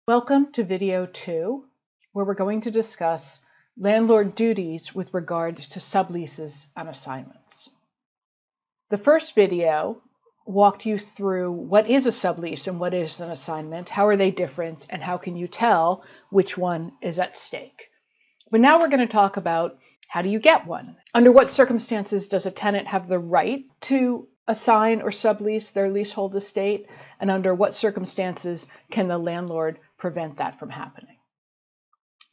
Welcome to video 2, where we're going to discuss landlord duties with regard to subleases and assignments. The first video walked you through what is a sublease and what is an assignment, how are they different, and how can you tell which one is at stake. But now we're going to talk about how do you get one? Under what circumstances does a tenant have the right to assign or sublease their leasehold estate? And under what circumstances can the landlord prevent that from happening?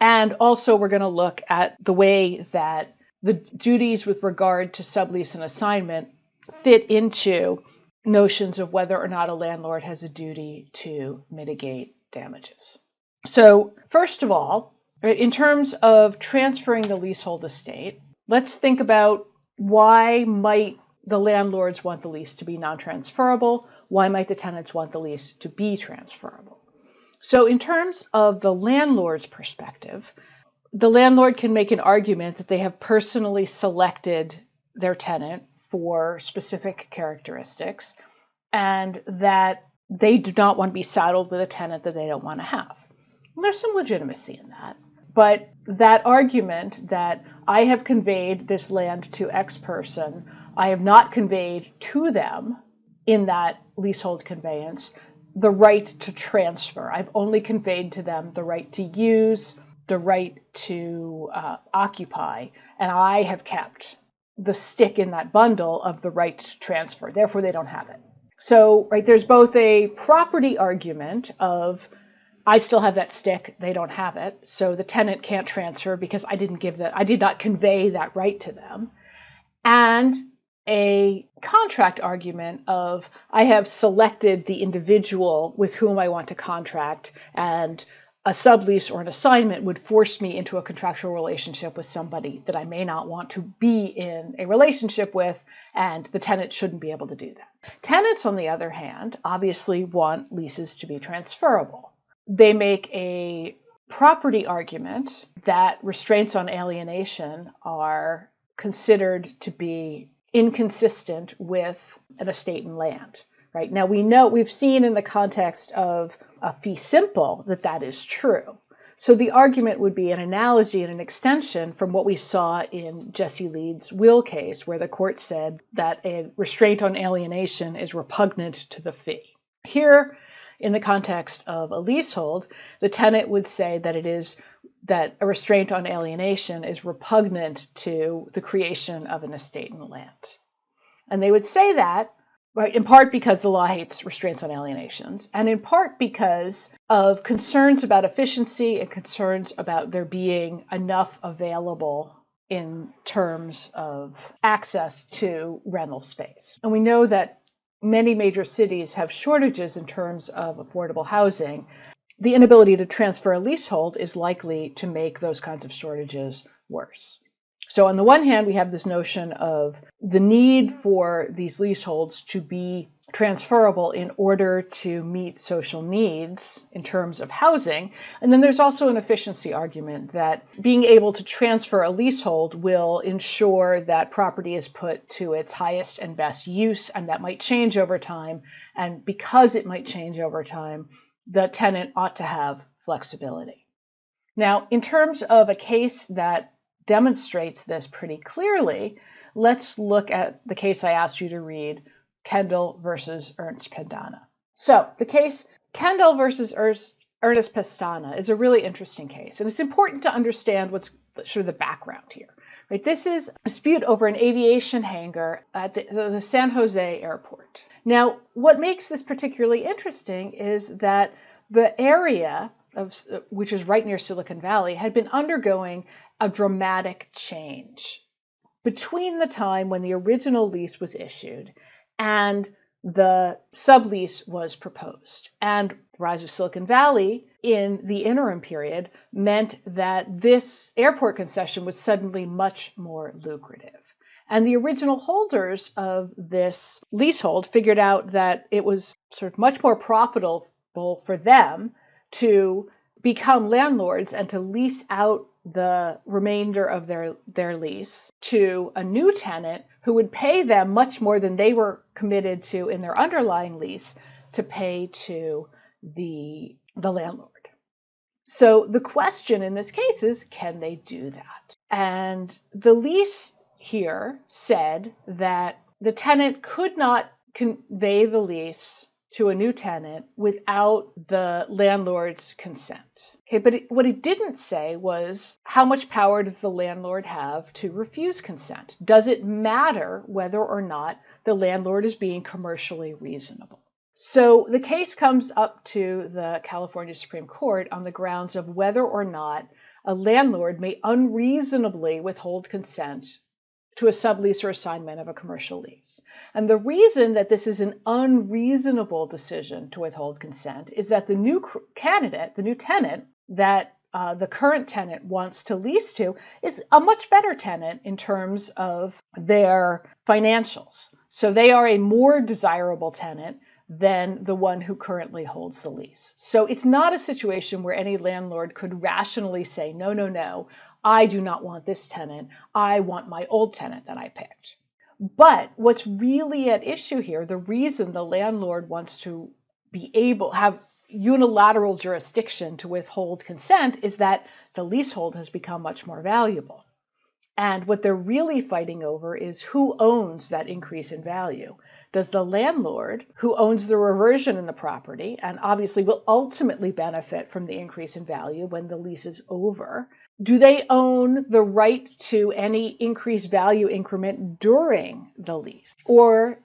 And also we're going to look at the way that the duties with regard to sublease and assignment fit into notions of whether or not a landlord has a duty to mitigate damages. So first of all, in terms of transferring the leasehold estate, let's think about why might the landlords want the lease to be non-transferable? Why might the tenants want the lease to be transferable? So in terms of the landlord's perspective, the landlord can make an argument that they have personally selected their tenant for specific characteristics and that they do not want to be saddled with a tenant that they don't want to have. And there's some legitimacy in that. But that argument that I have conveyed this land to X person, I have not conveyed to them in that leasehold conveyance the right to transfer. I've only conveyed to them the right to use, the right to occupy, and I have kept the stick in that bundle of the right to transfer. Therefore, they don't have it. So, there's both a property argument of I still have that stick, they don't have it, so the tenant can't transfer because I did not convey that right to them. And a contract argument of I have selected the individual with whom I want to contract, and a sublease or an assignment would force me into a contractual relationship with somebody that I may not want to be in a relationship with, and the tenant shouldn't be able to do that. Tenants, on the other hand, obviously want leases to be transferable. They make a property argument that restraints on alienation are considered to be inconsistent with an estate and land. Now we've seen in the context of a fee simple that is true. So the argument would be an analogy and an extension from what we saw in Jesse Leeds' will case, where the court said that a restraint on alienation is repugnant to the fee. Here, in the context of a leasehold, the tenant would say that a restraint on alienation is repugnant to the creation of an estate and land. And they would say that, in part because the law hates restraints on alienations, and in part because of concerns about efficiency and concerns about there being enough available in terms of access to rental space. And we know that many major cities have shortages in terms of affordable housing. The inability to transfer a leasehold is likely to make those kinds of shortages worse. So on the one hand, we have this notion of the need for these leaseholds to be transferable in order to meet social needs in terms of housing. And then there's also an efficiency argument that being able to transfer a leasehold will ensure that property is put to its highest and best use, and that might change over time. And because it might change over time, the tenant ought to have flexibility. Now, in terms of a case that demonstrates this pretty clearly, let's look at the case I asked you to read, Kendall versus Ernst Pestana. So the case Kendall versus Ernst Pestana is a really interesting case, and it's important to understand what's sort of the background here. This is a dispute over an aviation hangar at the San Jose airport. Now, what makes this particularly interesting is that the area which is right near Silicon Valley had been undergoing a dramatic change between the time when the original lease was issued and the sublease was proposed. And the rise of Silicon Valley in the interim period meant that this airport concession was suddenly much more lucrative. And the original holders of this leasehold figured out that it was sort of much more profitable for them to become landlords and to lease out the remainder of their lease to a new tenant who would pay them much more than they were committed to in their underlying lease to pay to the landlord. So the question in this case is, can they do that? And the lease here said that the tenant could not convey the lease to a new tenant without the landlord's consent. Okay, but what it didn't say was, how much power does the landlord have to refuse consent? Does it matter whether or not the landlord is being commercially reasonable? So the case comes up to the California Supreme Court on the grounds of whether or not a landlord may unreasonably withhold consent to a sublease or assignment of a commercial lease. And the reason that this is an unreasonable decision to withhold consent is that the new candidate, the new tenant that the current tenant wants to lease to, is a much better tenant in terms of their financials. So they are a more desirable tenant than the one who currently holds the lease. So it's not a situation where any landlord could rationally say, no, no, no, I do not want this tenant. I want my old tenant that I picked. But what's really at issue here, the reason the landlord wants to be able to have unilateral jurisdiction to withhold consent, is that the leasehold has become much more valuable. And what they're really fighting over is who owns that increase in value. Does the landlord, who owns the reversion in the property and obviously will ultimately benefit from the increase in value when the lease is over, do they own the right to any increased value increment during the lease? Or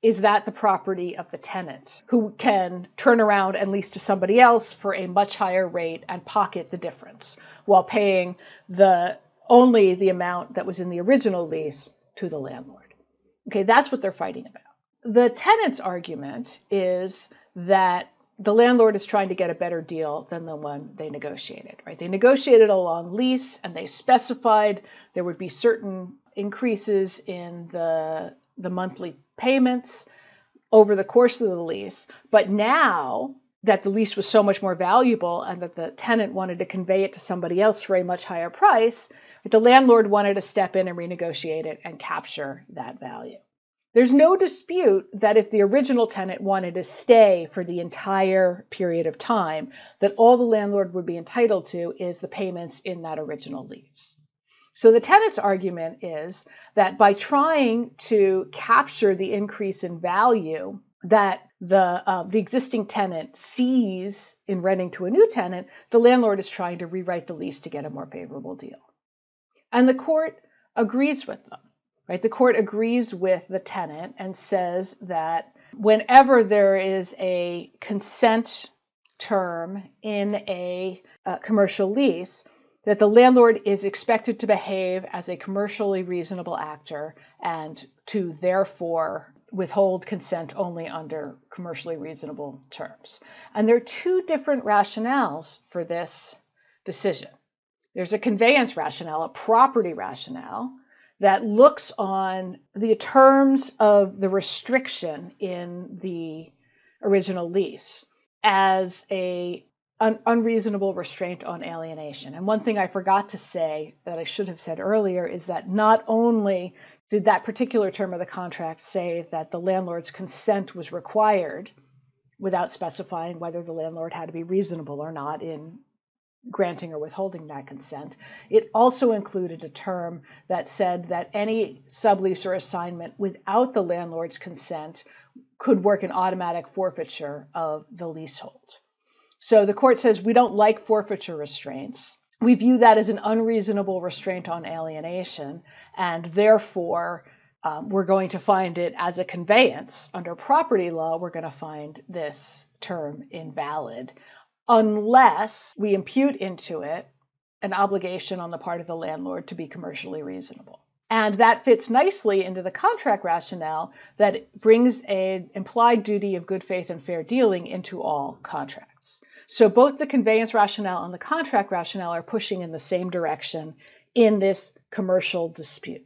is that the property of the tenant, who can turn around and lease to somebody else for a much higher rate and pocket the difference while paying only the amount that was in the original lease to the landlord? Okay, that's what they're fighting about. The tenant's argument is that the landlord is trying to get a better deal than the one they negotiated, right? They negotiated a long lease and they specified there would be certain increases in the monthly payments over the course of the lease. But now that the lease was so much more valuable and that the tenant wanted to convey it to somebody else for a much higher price, the landlord wanted to step in and renegotiate it and capture that value. There's no dispute that if the original tenant wanted to stay for the entire period of time, that all the landlord would be entitled to is the payments in that original lease. So the tenant's argument is that by trying to capture the increase in value that the existing tenant sees in renting to a new tenant, the landlord is trying to rewrite the lease to get a more favorable deal. And the court agrees with them. Right? The court agrees with the tenant and says that whenever there is a consent term in a commercial lease, that the landlord is expected to behave as a commercially reasonable actor and to therefore withhold consent only under commercially reasonable terms. And there are two different rationales for this decision. There's a conveyance rationale, a property rationale, that looks on the terms of the restriction in the original lease as an unreasonable restraint on alienation. And one thing I forgot to say that I should have said earlier is that not only did that particular term of the contract say that the landlord's consent was required without specifying whether the landlord had to be reasonable or not in granting or withholding that consent, it also included a term that said that any sublease or assignment without the landlord's consent could work an automatic forfeiture of the leasehold. So the court says we don't like forfeiture restraints. We view that as an unreasonable restraint on alienation, and therefore we're going to find it as a conveyance. Under property law, we're going to find this term invalid, unless we impute into it an obligation on the part of the landlord to be commercially reasonable. And that fits nicely into the contract rationale that brings an implied duty of good faith and fair dealing into all contracts. So both the conveyance rationale and the contract rationale are pushing in the same direction in this commercial dispute.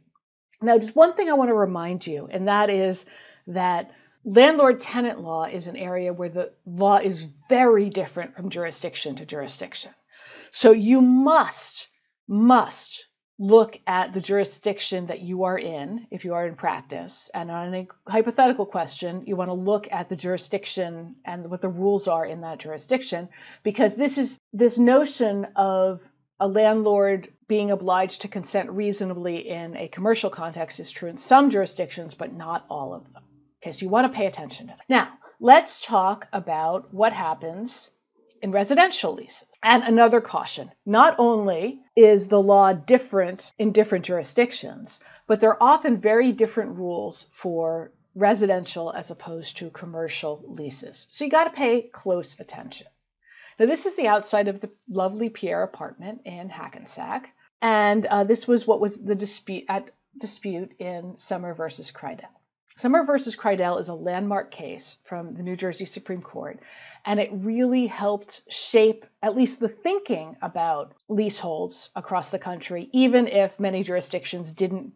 Now, just one thing I want to remind you, and that is that landlord-tenant law is an area where the law is very different from jurisdiction to jurisdiction. So you must look at the jurisdiction that you are in, if you are in practice. And on a hypothetical question, you want to look at the jurisdiction and what the rules are in that jurisdiction, because this notion of a landlord being obliged to consent reasonably in a commercial context is true in some jurisdictions, but not all of them. Okay, so you want to pay attention to that. Now, let's talk about what happens in residential leases. And another caution, not only is the law different in different jurisdictions, but there are often very different rules for residential as opposed to commercial leases. So you got to pay close attention. Now, this is the outside of the lovely Pierre apartment in Hackensack. And this was what was the dispute in Summer versus Crydell. Summer versus Crydell is a landmark case from the New Jersey Supreme Court, and it really helped shape at least the thinking about leaseholds across the country, even if many jurisdictions didn't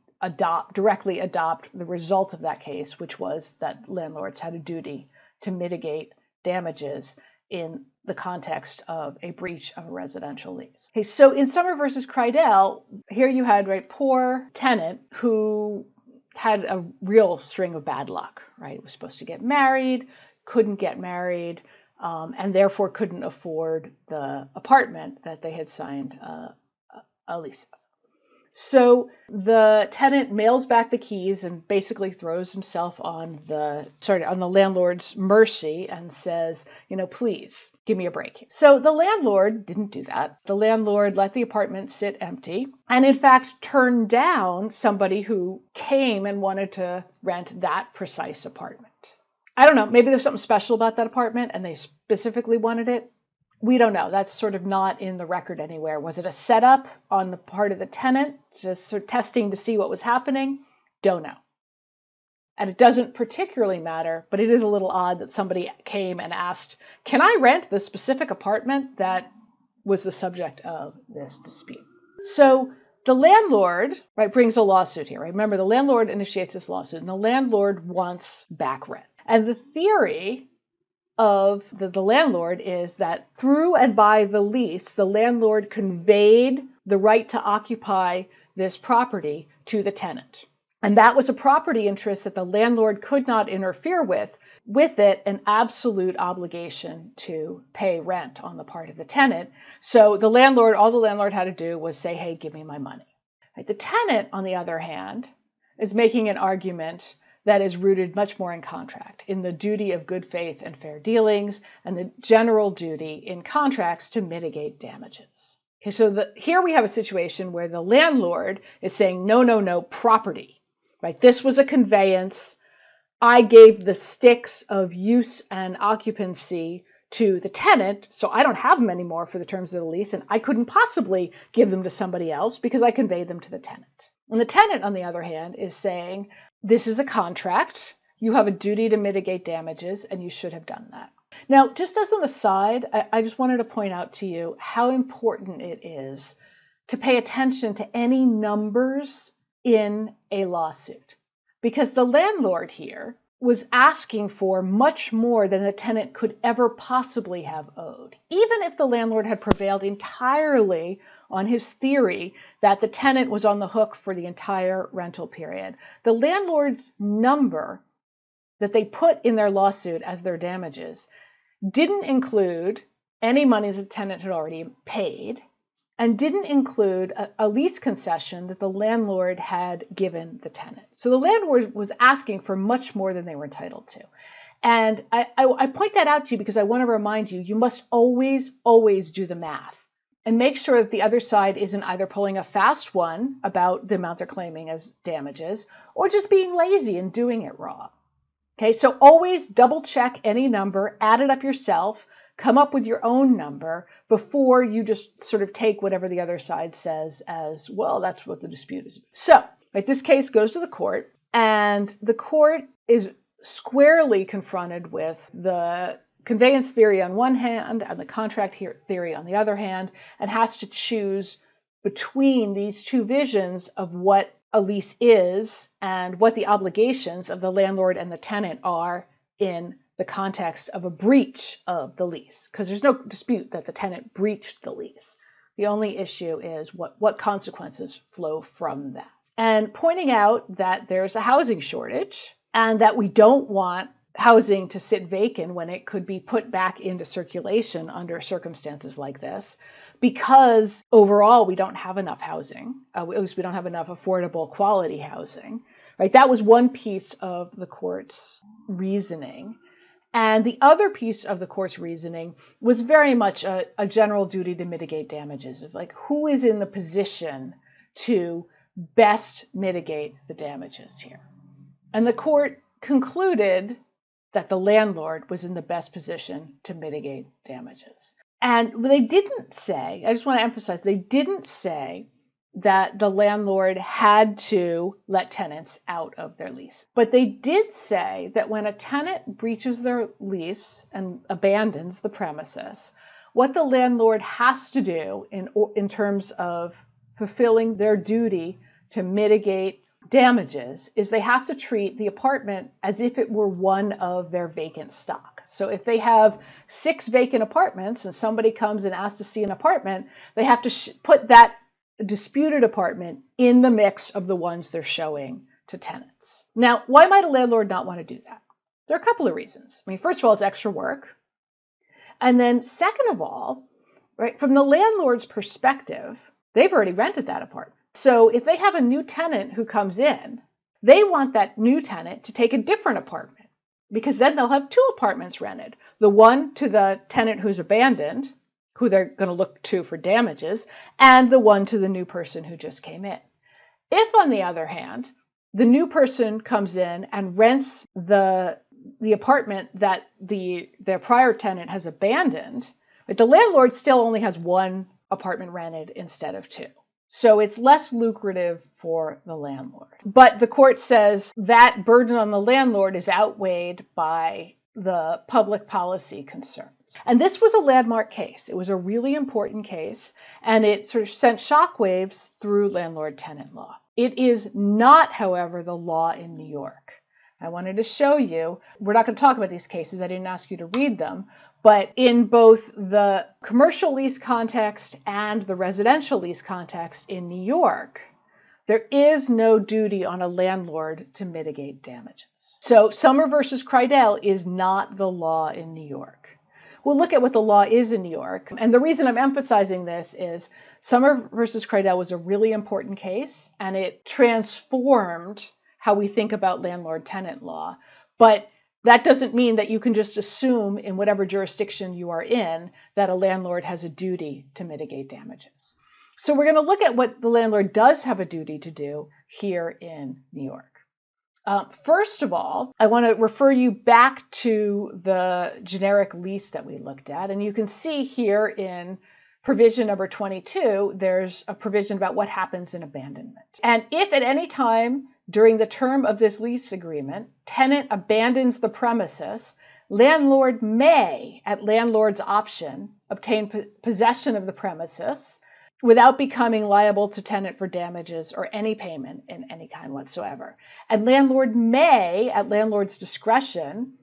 directly adopt the result of that case, which was that landlords had a duty to mitigate damages in the context of a breach of a residential lease. Okay, so in Summer versus Crydell, here you had a poor tenant who had a real string of bad luck, right? Was supposed to get married, couldn't get married, and therefore couldn't afford the apartment that they had signed a lease of. So the tenant mails back the keys and basically throws himself on the landlord's mercy and says, please give me a break. So the landlord didn't do that. The landlord let the apartment sit empty and in fact turned down somebody who came and wanted to rent that precise apartment. I don't know, maybe there's something special about that apartment and they specifically wanted it. We don't know. That's sort of not in the record anywhere. Was it a setup on the part of the tenant, just sort of testing to see what was happening? Don't know. And it doesn't particularly matter, but it is a little odd that somebody came and asked, can I rent the specific apartment that was the subject of this dispute? So the landlord, brings a lawsuit here. Remember, the landlord initiates this lawsuit, and the landlord wants back rent. And the theory of the landlord is that through and by the lease, the landlord conveyed the right to occupy this property to the tenant. And that was a property interest that the landlord could not interfere with it an absolute obligation to pay rent on the part of the tenant. So all the landlord had to do was say, hey, give me my money. The tenant, on the other hand, is making an argument that is rooted much more in contract, in the duty of good faith and fair dealings, and the general duty in contracts to mitigate damages. Okay, so here we have a situation where the landlord is saying, no, property, This was a conveyance. I gave the sticks of use and occupancy to the tenant, so I don't have them anymore for the terms of the lease, and I couldn't possibly give them to somebody else because I conveyed them to the tenant. And the tenant, on the other hand, is saying, this is a contract, you have a duty to mitigate damages, and you should have done that. Now, just as an aside, I just wanted to point out to you how important it is to pay attention to any numbers in a lawsuit. Because the landlord here was asking for much more than the tenant could ever possibly have owed, even if the landlord had prevailed entirely on his theory that the tenant was on the hook for the entire rental period. The landlord's number that they put in their lawsuit as their damages didn't include any money that the tenant had already paid and didn't include a lease concession that the landlord had given the tenant. So the landlord was asking for much more than they were entitled to. And I point that out to you because I want to remind you, you must always, always do the math and make sure that the other side isn't either pulling a fast one about the amount they're claiming as damages or just being lazy and doing it wrong. Okay, so always double check any number, add it up yourself, come up with your own number before you just sort of take whatever the other side says as, well, that's what the dispute is. So, this case goes to the court, and the court is squarely confronted with the conveyance theory on one hand and the contract theory on the other hand, and has to choose between these two visions of what a lease is and what the obligations of the landlord and the tenant are in the context of a breach of the lease, because there's no dispute that the tenant breached the lease. The only issue is what consequences flow from that. And pointing out that there's a housing shortage and that we don't want housing to sit vacant when it could be put back into circulation under circumstances like this, because overall we don't have enough housing, at least we don't have enough affordable quality housing, right? That was one piece of the court's reasoning. And the other piece of the court's reasoning was very much a general duty to mitigate damages, of like who is in the position to best mitigate the damages here. And the court concluded that the landlord was in the best position to mitigate damages. And they didn't say, I just want to emphasize, they didn't say that the landlord had to let tenants out of their lease. But they did say that when a tenant breaches their lease and abandons the premises, what the landlord has to do in terms of fulfilling their duty to mitigate damages is they have to treat the apartment as if it were one of their vacant stock. So if they have 6 vacant apartments and somebody comes and asks to see an apartment, they have to put that disputed apartment in the mix of the ones they're showing to tenants. Now, why might a landlord not want to do that? There are a couple of reasons. I mean, first of all, it's extra work. And then second of all, right, from the landlord's perspective, they've already rented that apartment. So if they have a new tenant who comes in, they want that new tenant to take a different apartment, because then they'll have 2 apartments rented. The one to the tenant who's abandoned, who they're going to look to for damages, and the one to the new person who just came in. If, on the other hand, the new person comes in and rents the apartment that their prior tenant has abandoned, but the landlord still only has 1 apartment rented instead of 2. So it's less lucrative for the landlord. But the court says that burden on the landlord is outweighed by the public policy concerns. And this was a landmark case. It was a really important case, and it sort of sent shockwaves through landlord-tenant law. It is not, however, the law in New York. I wanted to show you, we're not going to talk about these cases, I didn't ask you to read them, but in both the commercial lease context and the residential lease context in New York, there is no duty on a landlord to mitigate damages. So Summer versus Crydell is not the law in New York. We'll look at what the law is in New York. And the reason I'm emphasizing this is Summer versus Crydell was a really important case, and it transformed how we think about landlord-tenant law. But that doesn't mean that you can just assume in whatever jurisdiction you are in that a landlord has a duty to mitigate damages. So we're going to look at what the landlord does have a duty to do here in New York. First of all, I want to refer you back to the generic lease that we looked at. And you can see here in provision number 22, there's a provision about what happens in abandonment. And if at any time during the term of this lease agreement, tenant abandons the premises, landlord may, at landlord's option, obtain possession of the premises without becoming liable to tenant for damages or any payment in any kind whatsoever. And landlord may, at landlord's discretion,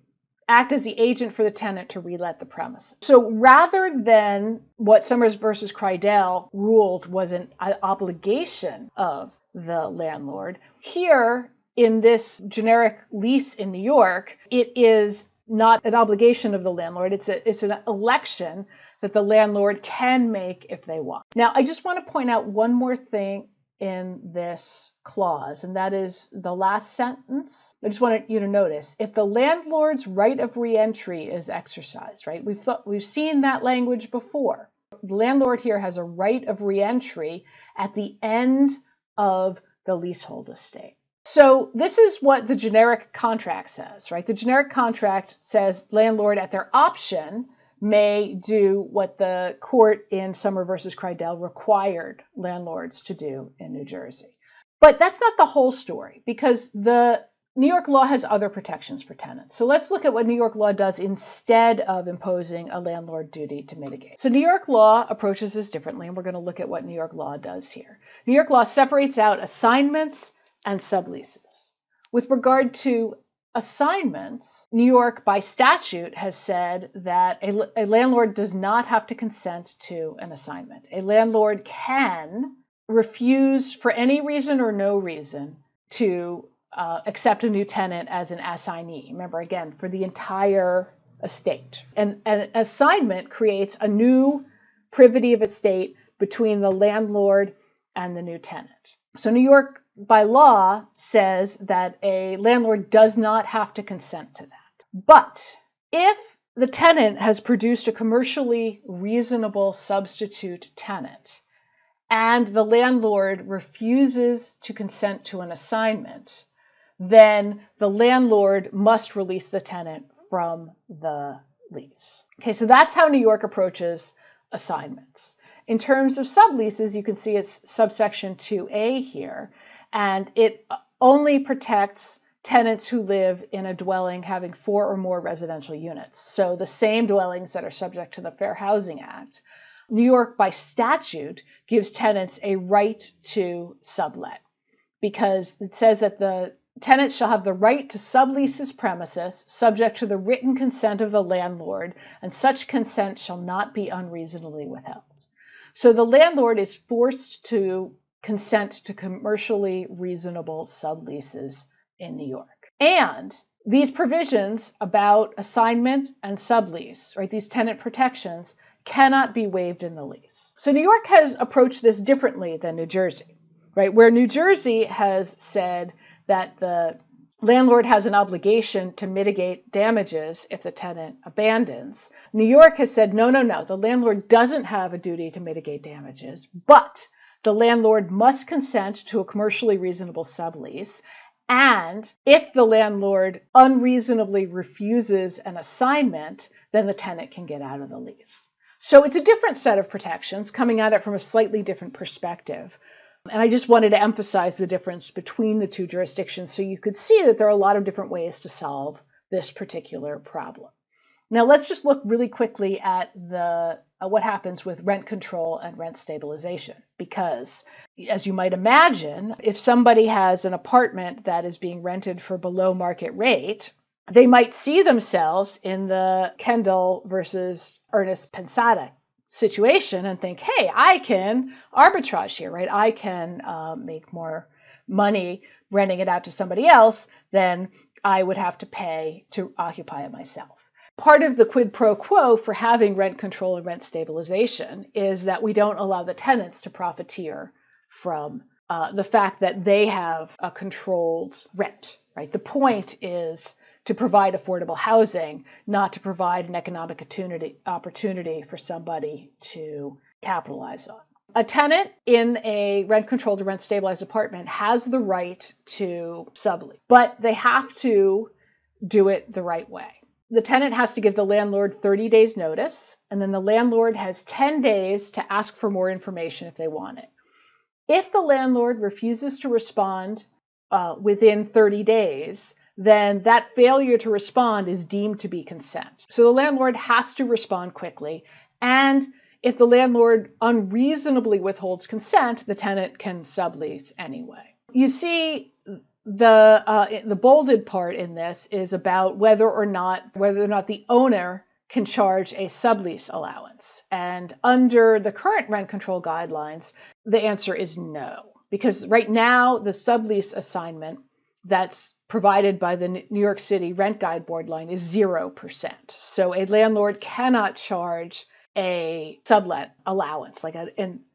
act as the agent for the tenant to relet the premises. So rather than what Summers versus Crydell ruled was an obligation of the landlord, here in this generic lease in New York, it is not an obligation of the landlord. It's an election that the landlord can make if they want. Now, I just want to point out one more thing in this clause, and that is the last sentence. I just want you to notice, if the landlord's right of reentry is exercised, right? We've seen that language before. The landlord here has a right of reentry at the end of the leasehold estate. So this is what the generic contract says, right? The generic contract says landlord at their option may do what the court in Summer versus Crydell required landlords to do in New Jersey. But that's not the whole story, because the New York law has other protections for tenants. So let's look at what New York law does instead of imposing a landlord duty to mitigate. So New York law approaches this differently, and we're going to look at what New York law does here. New York law separates out assignments and subleases. With regard to assignments, New York by statute has said that a landlord does not have to consent to an assignment. A landlord can refuse for any reason or no reason to accept a new tenant as an assignee. Remember, again, for the entire estate. And an assignment creates a new privity of estate between the landlord and the new tenant. So New York by law says that a landlord does not have to consent to that. But if the tenant has produced a commercially reasonable substitute tenant and the landlord refuses to consent to an assignment, then the landlord must release the tenant from the lease. Okay, so that's how New York approaches assignments. In terms of subleases, you can see it's subsection 2A here, and it only protects tenants who live in a dwelling having 4 or more residential units. So the same dwellings that are subject to the Fair Housing Act. New York, by statute, gives tenants a right to sublet because it says that the tenant shall have the right to sublease his premises subject to the written consent of the landlord, and such consent shall not be unreasonably withheld. So the landlord is forced to consent to commercially reasonable subleases in New York. And these provisions about assignment and sublease, right, these tenant protections, cannot be waived in the lease. So New York has approached this differently than New Jersey, right? Where New Jersey has said that the landlord has an obligation to mitigate damages if the tenant abandons. New York has said, no, the landlord doesn't have a duty to mitigate damages, but the landlord must consent to a commercially reasonable sublease. And if the landlord unreasonably refuses an assignment, then the tenant can get out of the lease. So it's a different set of protections coming at it from a slightly different perspective. And I just wanted to emphasize the difference between the two jurisdictions so you could see that there are a lot of different ways to solve this particular problem. Now let's just look really quickly at what happens with rent control and rent stabilization, because as you might imagine, if somebody has an apartment that is being rented for below market rate, they might see themselves in the Kendall versus Ernest Pensada situation and think, hey, I can arbitrage here, right? I can make more money renting it out to somebody else than I would have to pay to occupy it myself. Part of the quid pro quo for having rent control and rent stabilization is that we don't allow the tenants to profiteer from the fact that they have a controlled rent, right? The point is to provide affordable housing, not to provide an economic opportunity for somebody to capitalize on. A tenant in a rent-controlled or rent-stabilized apartment has the right to sublease, but they have to do it the right way. The tenant has to give the landlord 30 days notice, and then the landlord has 10 days to ask for more information if they want it. If the landlord refuses to respond within 30 days, then that failure to respond is deemed to be consent. So the landlord has to respond quickly, and if the landlord unreasonably withholds consent, the tenant can sublease anyway. You see, the bolded part in this is about whether or not the owner can charge a sublease allowance. And under the current rent control guidelines, the answer is no, because right now the sublease assignment that's provided by the New York City Rent Guide Board line is 0%. So a landlord cannot charge a sublet allowance, like a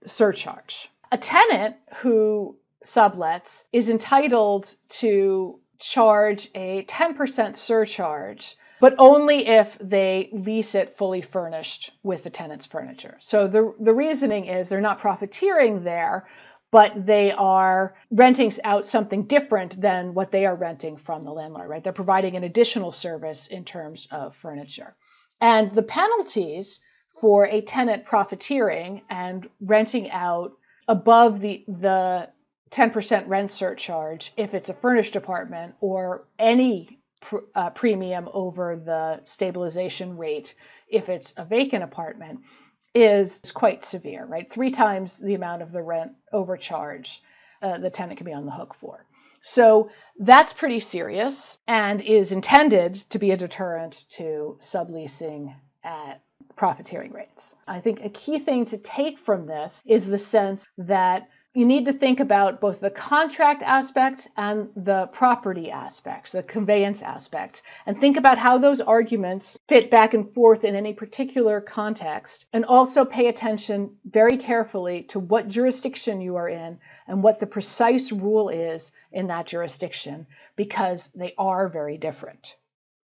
surcharge. A tenant who sublets is entitled to charge a 10% surcharge, but only if they lease it fully furnished with the tenant's furniture. So the reasoning is they're not profiteering there, but they are renting out something different than what they are renting from the landlord, right? They're providing an additional service in terms of furniture. And the penalties for a tenant profiteering and renting out above the 10% rent surcharge if it's a furnished apartment, or any premium over the stabilization rate if it's a vacant apartment, is quite severe, right? 3 times the amount of the rent overcharge the tenant can be on the hook for. So that's pretty serious and is intended to be a deterrent to subleasing at profiteering rates. I think a key thing to take from this is the sense that you need to think about both the contract aspect and the property aspects, the conveyance aspects, and think about how those arguments fit back and forth in any particular context, and also pay attention very carefully to what jurisdiction you are in and what the precise rule is in that jurisdiction, because they are very different.